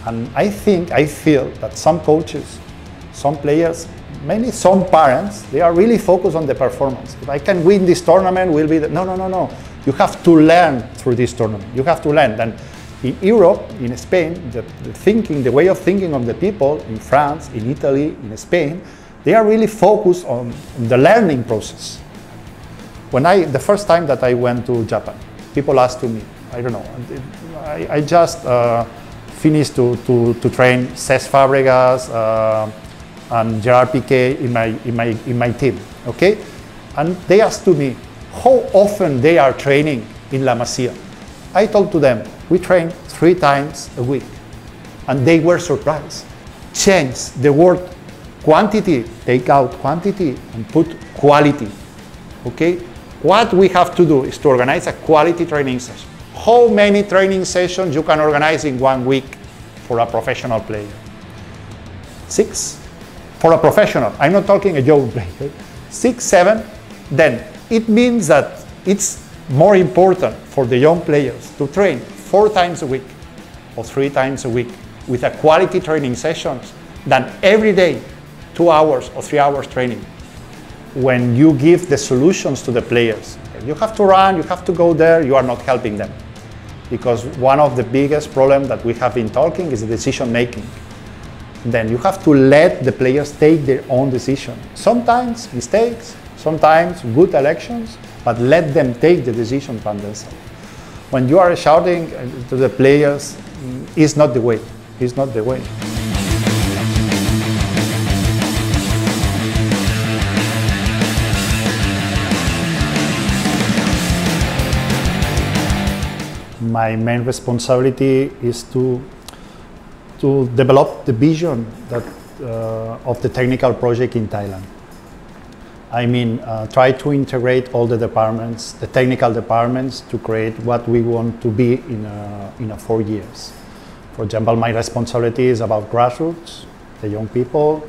And I feel that some coaches, some players, mainly some parents, they are really focused on the performance. If I can win this tournament, we'll be no. You have to learn through this tournament. You have to learn. And in Europe, in Spain, the way of thinking of the people in France, in Italy, in Spain, they are really focused on the learning process. The first time that I went to Japan, people asked me, I don't know, I just finished to train Cesc Fabregas and Gerard Piqué in my team, okay? And they asked to me how often they are training in La Masia. I told to them, we train 3 times a week. And they were surprised. Change the word quantity, take out quantity and put quality, okay? What we have to do is to organize a quality training session. How many training sessions you can organize in 1 week for a professional player? 6 for a professional. I'm not talking a young player. 6, 7. Then it means that it's more important for the young players to train 4 times a week or 3 times a week with a quality training sessions than every day 2 hours or 3 hours training. When you give the solutions to the players, you have to run, you have to go there, you are not helping them. Because one of the biggest problems that we have been talking is the decision making. Then you have to let the players take their own decision. Sometimes mistakes, sometimes good elections, but let them take the decision by themselves. When you are shouting to the players, it's not the way. It's not the way. My main responsibility is to develop the vision of the technical project in Thailand. I mean, try to integrate all the departments, the technical departments, to create what we want to be in 4 years. For example, my responsibility is about grassroots, the young people,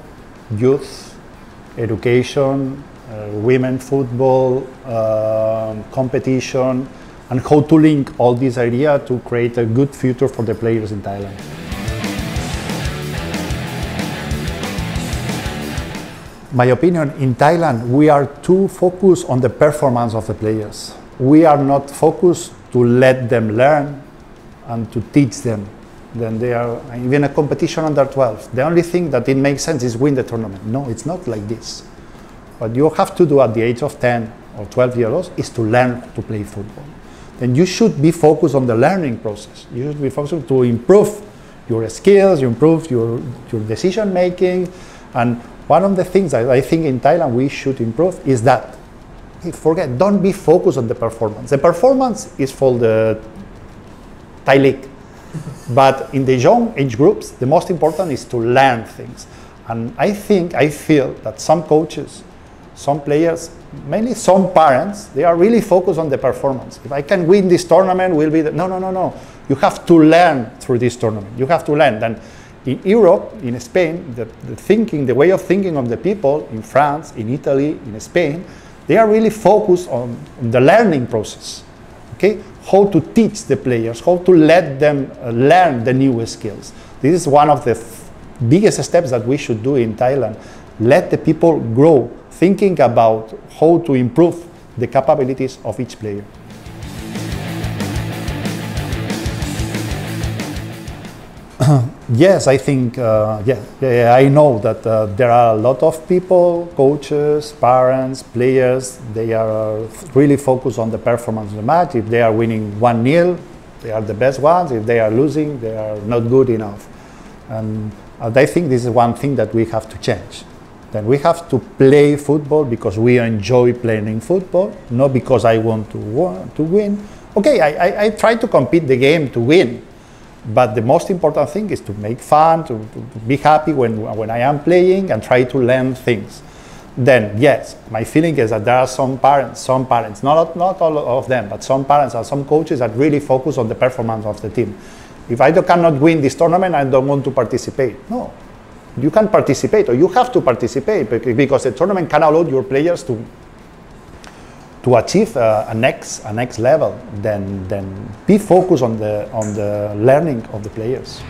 youth, education, women football, competition, and how to link all this idea to create a good future for the players in Thailand. My opinion, in Thailand, we are too focused on the performance of the players. We are not focused to let them learn and to teach them. Then they are, even a competition under 12, the only thing that it makes sense is win the tournament. No, it's not like this. What you have to do at the age of 10 or 12 years old is to learn to play football. Then you should be focused on the learning process. You should be focused to improve your skills, you improve your decision making. And one of the things that I think in Thailand we should improve is that, don't be focused on the performance. The performance is for the Thai league. But in the young age groups, the most important is to learn things. And I feel that some coaches, some players, mainly some parents, they are really focused on the performance. If I can win this tournament, we'll be no. You have to learn through this tournament. You have to learn. And in Europe, in Spain, the way of thinking of the people in France, in Italy, in Spain, they are really focused on the learning process. Okay? How to teach the players, how to let them learn the new skills. This is one of the biggest steps that we should do in Thailand. Let the people grow, thinking about how to improve the capabilities of each player. Yes, I think, I know that there are a lot of people, coaches, parents, players, they are really focused on the performance of the match. If they are winning 1-0, they are the best ones. If they are losing, they are not good enough. And I think this is one thing that we have to change. Then we have to play football because we enjoy playing football, not because I want to win. Okay, I try to compete the game to win. But the most important thing is to make fun, to be happy when I am playing and try to learn things. Then, yes, my feeling is that there are some parents, not all of them, but some parents and some coaches that really focus on the performance of the team. If I cannot win this tournament, I don't want to participate. No, you can participate, or you have to participate, because the tournament can allow your players to achieve a next level. Then be focused on the learning of the players.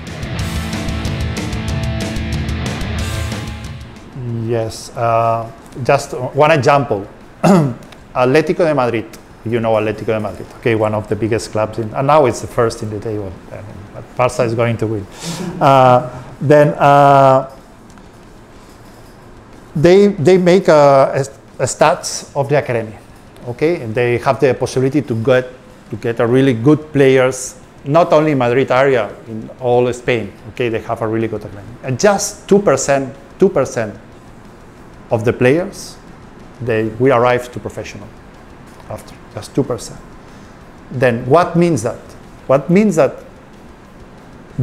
Yes. Just one example. Atlético de Madrid. You know Atlético de Madrid. Okay, one of the biggest clubs and now it's the first in the table. But Barca is going to win. They make a stats of the academy. Okay, and they have the possibility to get a really good players, not only in Madrid area, in all Spain. Okay, they have a really good academy. And just 2% of the players, we arrive to professional after, just 2%. Then what means that? What means that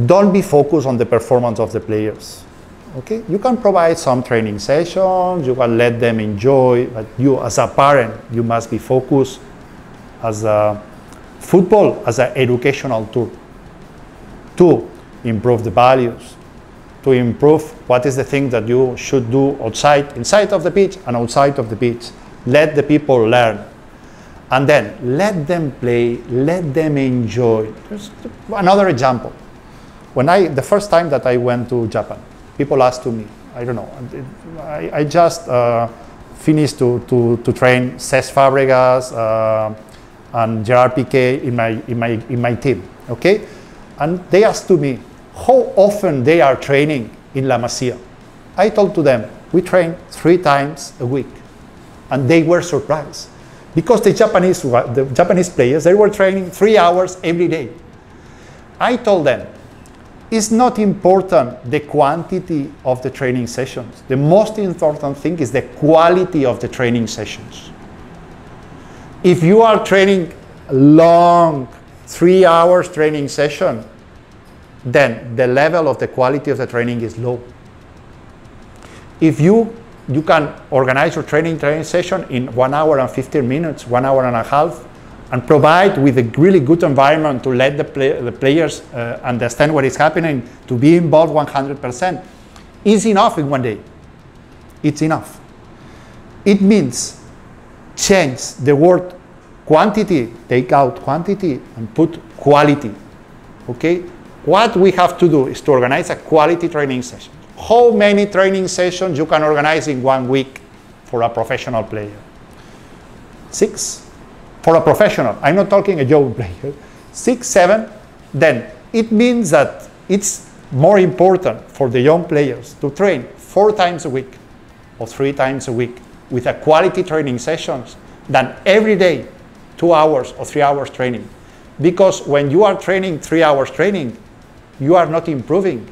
don't be focused on the performance of the players. Okay, you can provide some training sessions, you can let them enjoy, but you as a parent, you must be focused as a football as an educational tool to improve the values, to improve what is the thing that you should do inside of the pitch and outside of the pitch. Let the people learn. And then let them play, let them enjoy. There's another example. The first time that I went to Japan, people asked to me, I don't know, I just finished to train Cesc Fabregas and Gerard Piqué in my team, okay? And they asked to me how often they are training in La Masia. I told to them, we train 3 times a week. And they were surprised. Because the Japanese players, they were training 3 hours every day. I told them, it's not important the quantity of the training sessions. The most important thing is the quality of the training sessions. If you are training long, 3 hours training session, then the level of the quality of the training is low. If you can organize your training session in 1 hour and 15 minutes, 1 hour and a half, and provide with a really good environment to let the players understand what is happening, to be involved 100%, is enough in 1 day. It's enough. It means change the word quantity, take out quantity and put quality, okay? What we have to do is to organize a quality training session. How many training sessions you can organize in 1 week for a professional player? 6. For a professional, I'm not talking a young player, 6, 7, then it means that it's more important for the young players to train 4 times a week or 3 times a week with a quality training sessions than every day 2 hours or 3 hours training. Because when you are training 3 hours training, you are not improving.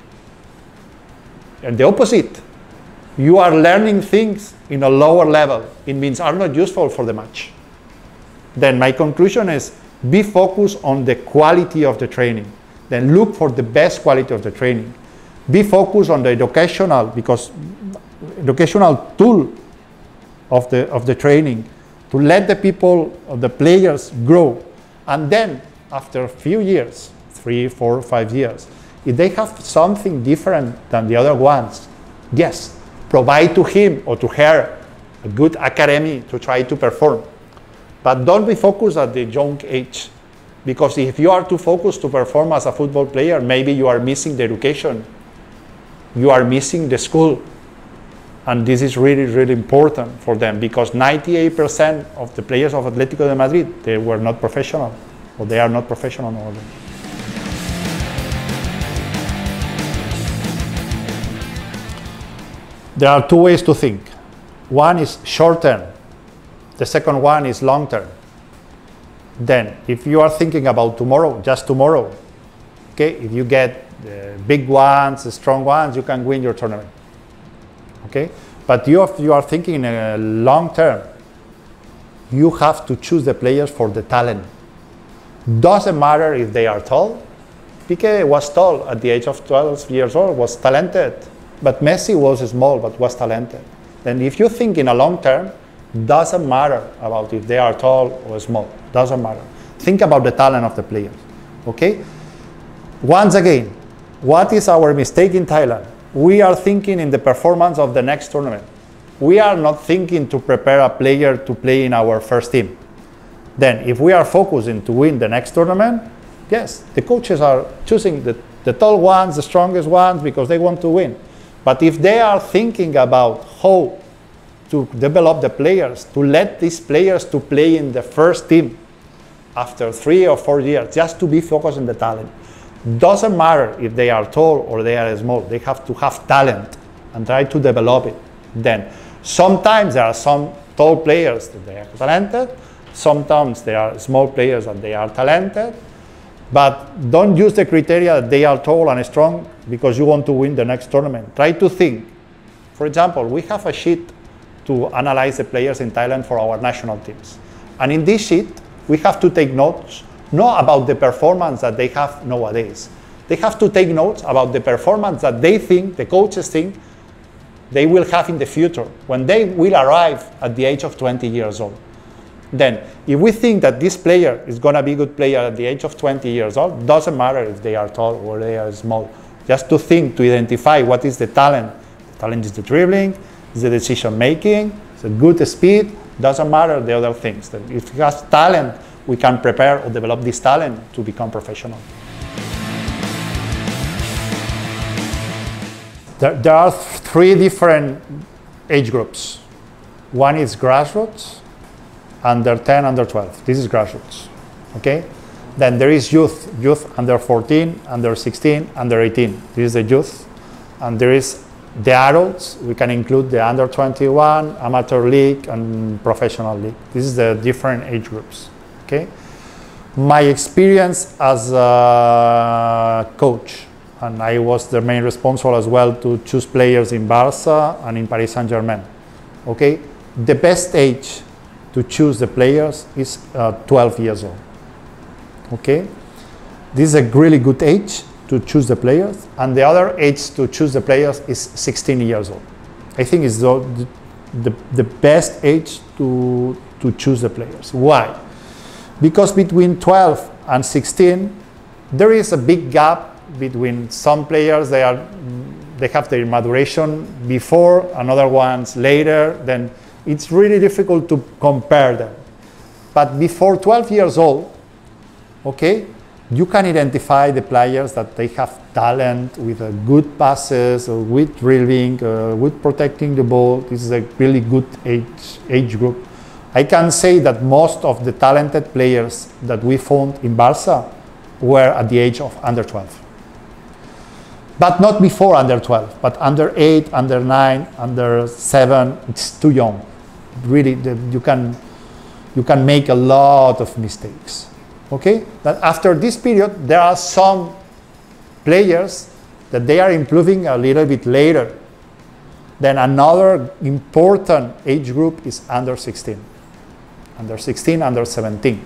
And the opposite, you are learning things in a lower level. It means are not useful for the match. Then my conclusion is be focused on the quality of the training. Then look for the best quality of the training. Be focused on the educational tool of the training to let the people, the players grow. And then after a few years, 3, 4, 5 years, if they have something different than the other ones, yes, provide to him or to her a good academy to try to perform. But don't be focused at the young age, because if you are too focused to perform as a football player, maybe you are missing the education, you are missing the school, and this is really, really important for them, because 98% of the players of Atlético de Madrid, they were not professional, or they are not professional already. There are 2 ways to think. One is short term. The second one is long term. Then, if you are thinking about tomorrow, just tomorrow, okay, if you get the big ones, the strong ones, you can win your tournament. Okay? But if you are thinking in a long term, you have to choose the players for the talent. Doesn't matter if they are tall. Piqué was tall at the age of 12 years old, was talented. But Messi was small, but was talented. Then if you think in a long term, doesn't matter about if they are tall or small. Doesn't matter. Think about the talent of the players. Okay? Once again, what is our mistake in Thailand? We are thinking in the performance of the next tournament. We are not thinking to prepare a player to play in our first team. Then, if we are focusing to win the next tournament, yes, the coaches are choosing the tall ones, the strongest ones, because they want to win. But if they are thinking about how to develop the players, to let these players to play in the first team after 3 or 4 years, just to be focused on the talent. Doesn't matter if they are tall or they are small, they have to have talent and try to develop it. Then sometimes there are some tall players that they are talented, sometimes there are small players that they are talented, but don't use the criteria that they are tall and strong because you want to win the next tournament. Try to think. For example, we have a sheet to analyze the players in Thailand for our national teams. And in this sheet, we have to take notes, not about the performance that they have nowadays. They have to take notes about the performance that they think, the coaches think, they will have in the future when they will arrive at the age of 20 years old. Then, if we think that this player is going to be a good player at the age of 20 years old, doesn't matter if they are tall or they are small. Just to think, to identify what is the talent. The talent is the dribbling, is the decision making, it's a good speed, doesn't matter the other things. That if he has talent, we can prepare or develop this talent to become professional. There are 3 different age groups. One is grassroots, under 10, under 12. This is grassroots, okay? Then there is youth under 14, under 16, under 18. This is the youth. And there is the adults. We can include the under 21, amateur league, and professional league. This is the different age groups, okay? My experience as a coach, and I was the main responsible as well to choose players in Barca and in Paris Saint-Germain, okay? The best age to choose the players is 12 years old, okay? This is a really good age to choose the players, and the other age to choose the players is 16 years old. I think it's the best age to choose the players. Why? Because between 12 and 16, there is a big gap between some players. They have their maturation before, and other ones later. Then it's really difficult to compare them. But before 12 years old, okay, you can identify the players that they have talent with good passes, with dribbling, with protecting the ball. This is a really good age group. I can say that most of the talented players that we found in Barca were at the age of under 12. But not before under 12, but under 8, under 9, under 7, it's too young. Really, you can make a lot of mistakes. Okay? But after this period, there are some players that they are improving a little bit later. Then another important age group is under 16. Under 16, under 17.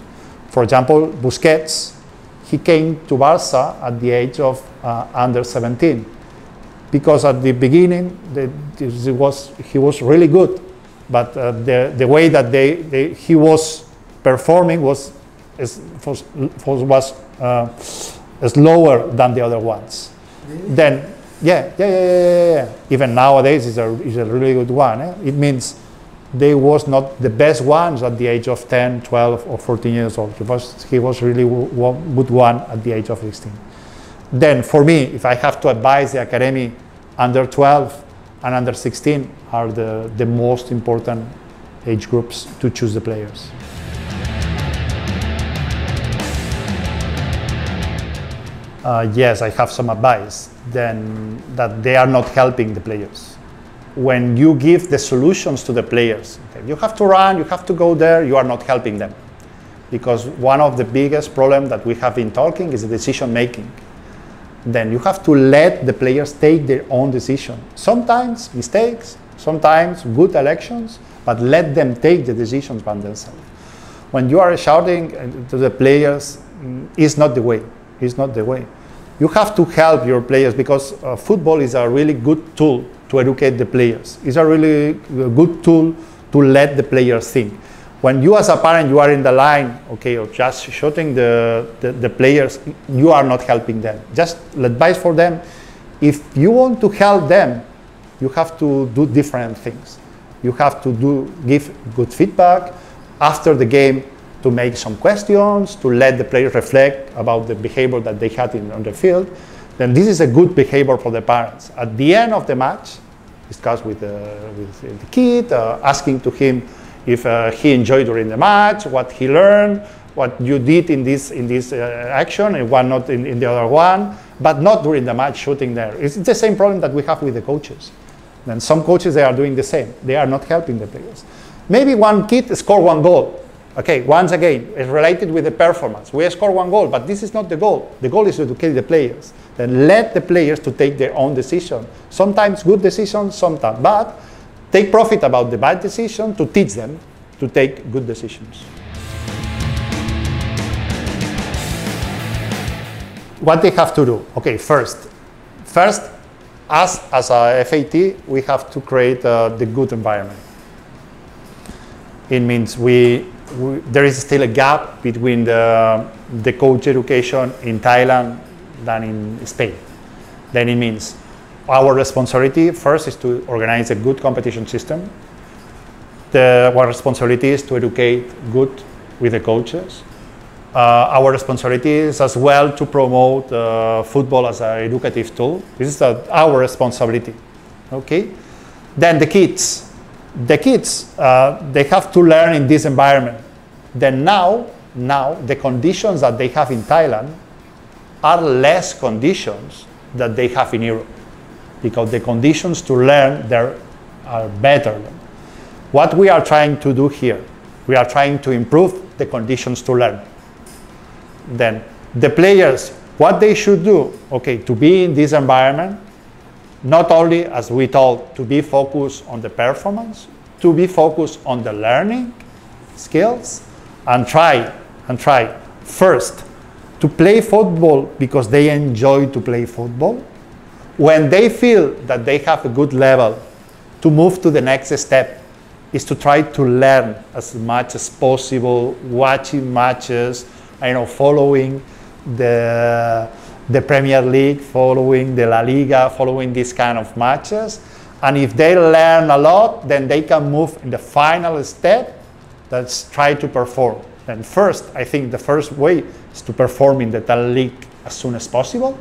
For example, Busquets, he came to Barca at the age of under 17, because at the beginning he was really good, but the way that he was performing was slower than the other ones. Really? Then yeah. Even nowadays is a really good one. It means they was not the best ones at the age of 10, 12, or 14 years old. He was really good one at the age of 16. Then for me, if I have to advise the academy, under 12 and under 16 are the most important age groups to choose the players. Yes, I have some advice. Then that they are not helping the players. When you give the solutions to the players, okay, you have to run, you have to go there, you are not helping them. Because one of the biggest problems that we have been talking is the decision making. Then you have to let the players take their own decision. Sometimes mistakes, sometimes good elections, but let them take the decisions by themselves. When you are shouting to the players, it's not the way. It's not the way. You have to help your players, because football is a really good tool to educate the players. It's a really good tool to let the players think. When you as a parent, you are in the line, okay, of just shooting the players, you are not helping them. Just advice for them. If you want to help them, you have to do different things. You have to give good feedback after the game, to make some questions, to let the players reflect about the behavior that they had on the field. Then this is a good behavior for the parents. At the end of the match, discuss with the kid, asking to him if he enjoyed during the match, what he learned, what you did in this action, and what not in the other one, but not during the match shooting there. It's the same problem that we have with the coaches. And some coaches, they are doing the same. They are not helping the players. Maybe one kid scored one goal. Okay, once again, it's related with the performance. We score one goal, but this is not the goal. The goal is to educate the players. Then let the players to take their own decision. Sometimes good decisions, sometimes bad. Take profit about the bad decision to teach them to take good decisions. What they have to do? Okay, first, us as a FAT, we have to create the good environment. It means there is still a gap between the coach education in Thailand than in Spain. Then it means our responsibility first is to organize a good competition system. Our responsibility is to educate good with the coaches. Our responsibility is as well to promote football as an educative tool. This is our responsibility. Okay. Then the kids, they have to learn in this environment. Then now the conditions that they have in Thailand are less conditions that they have in Europe, because the conditions to learn there are better. What we are trying to do here, we are trying to improve the conditions to learn. Then the players, what they should do, okay, to be in this environment, not only, as we told, to be focused on the performance, to be focused on the learning skills, and try first to play football because they enjoy to play football. When they feel that they have a good level, to move to the next step is to try to learn as much as possible, watching matches, following the Premier League, following the La Liga, following these kind of matches. And if they learn a lot, then they can move in the final step, that's try to perform. And first, I think the first way is to perform in the Thai league as soon as possible.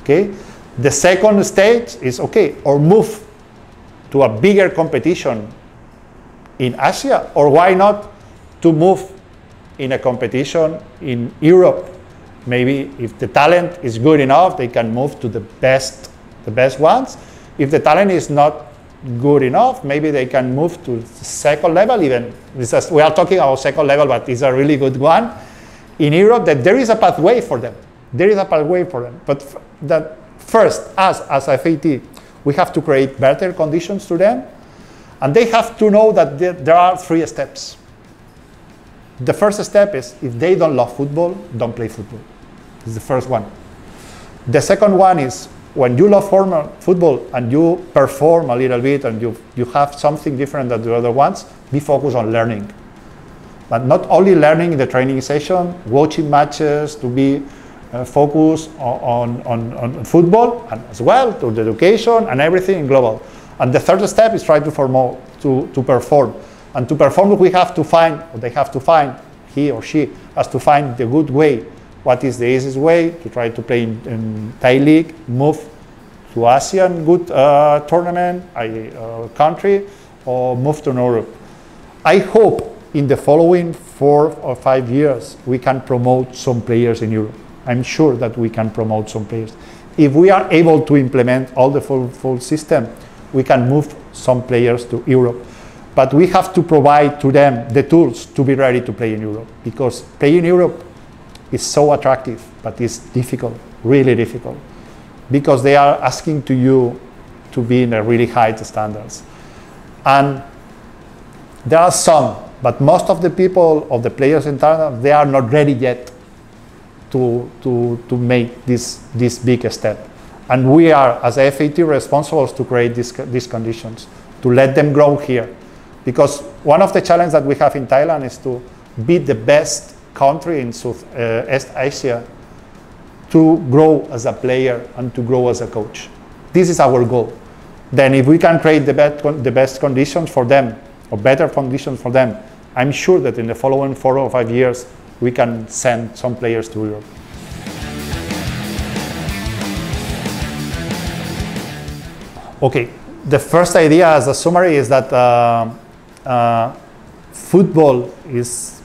Okay. The second stage is, okay, or move to a bigger competition in Asia, or why not to move in a competition in Europe. Maybe if the talent is good enough, they can move to the best ones. If the talent is not good enough, maybe they can move to the second level even. We are talking about second level, but it's a really good one. In Europe, that there is a pathway for them. There is a pathway for them. But that first, us as FAT, we have to create better conditions to them. And they have to know that there are 3 steps. The first step is, if they don't love football, don't play football. This is the first one. The second one is, when you love football and you perform a little bit and you have something different than the other ones, be focused on learning. But not only learning in the training session, watching matches, to be focused on football, and as well to the education and everything in global. And the third step is try to perform. And to perform, we have to find, or they have to find, he or she has to find the good way. What is the easiest way to try to play in Thai league, move to ASEAN good tournament, country, or move to Europe. I hope in the following 4 or 5 years, we can promote some players in Europe. I'm sure that we can promote some players. If we are able to implement all the full system, we can move some players to Europe. But we have to provide to them the tools to be ready to play in Europe, because playing in Europe is so attractive, but it's difficult, really difficult, because they are asking to you to be in a really high standards. And there are some, but most of the people, of the players in Thailand, they are not ready yet to make this big step. And we are, as a FAT, responsible to create these conditions, to let them grow here. Because one of the challenges that we have in Thailand is to be the best country in Southeast Asia to grow as a player and to grow as a coach. This is our goal. Then if we can create the best conditions for them, or better conditions for them, I'm sure that in the following 4 or 5 years, we can send some players to Europe. Okay, the first idea as a summary is that football is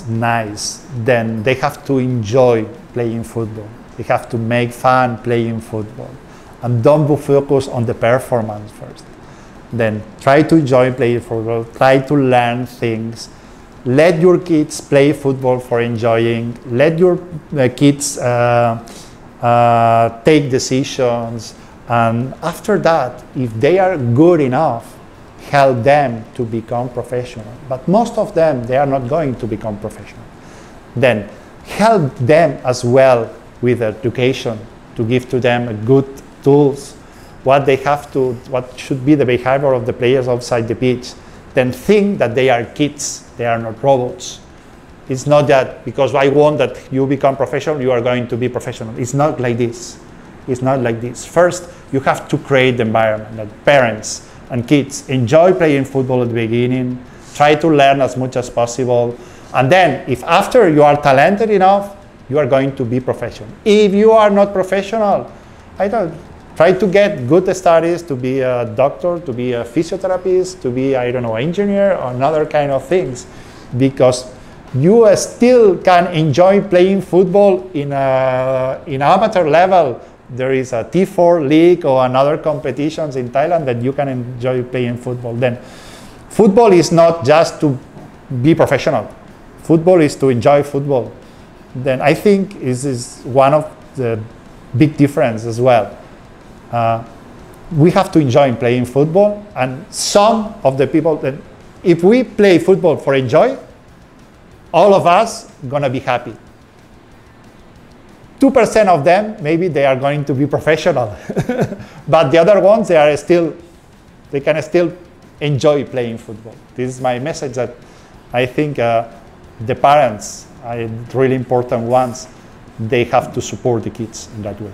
nice. Then they have to enjoy playing football. They have to make fun playing football. And don't focus on the performance first. Then try to enjoy playing football. Try to learn things. Let your kids play football for enjoying. Let your kids take decisions. And after that, if they are good enough, help them to become professional. But most of them, they are not going to become professional. Then help them as well with education, to give to them good tools, what should be the behavior of the players outside the pitch. Then think that they are kids, they are not robots. It's not that because I want that you become professional, you are going to be professional. It's not like this. It's not like this. First, you have to create the environment that parents and kids enjoy playing football at the beginning, try to learn as much as possible, and then if after you are talented enough, you are going to be professional. If you are not professional, try to get good studies to be a doctor, to be a physiotherapist, to be, engineer or another kind of things, because you still can enjoy playing football in amateur level. There is a T4 league or another competitions in Thailand that you can enjoy playing football. Then football is not just to be professional. Football is to enjoy football. Then I think this is one of the big difference as well. We have to enjoy playing football, and some of the people that if we play football for enjoy, all of us gonna be happy. 2% of them, maybe they are going to be professional. But the other ones, they can still enjoy playing football. This is my message that I think the parents are really important ones. They have to support the kids in that way.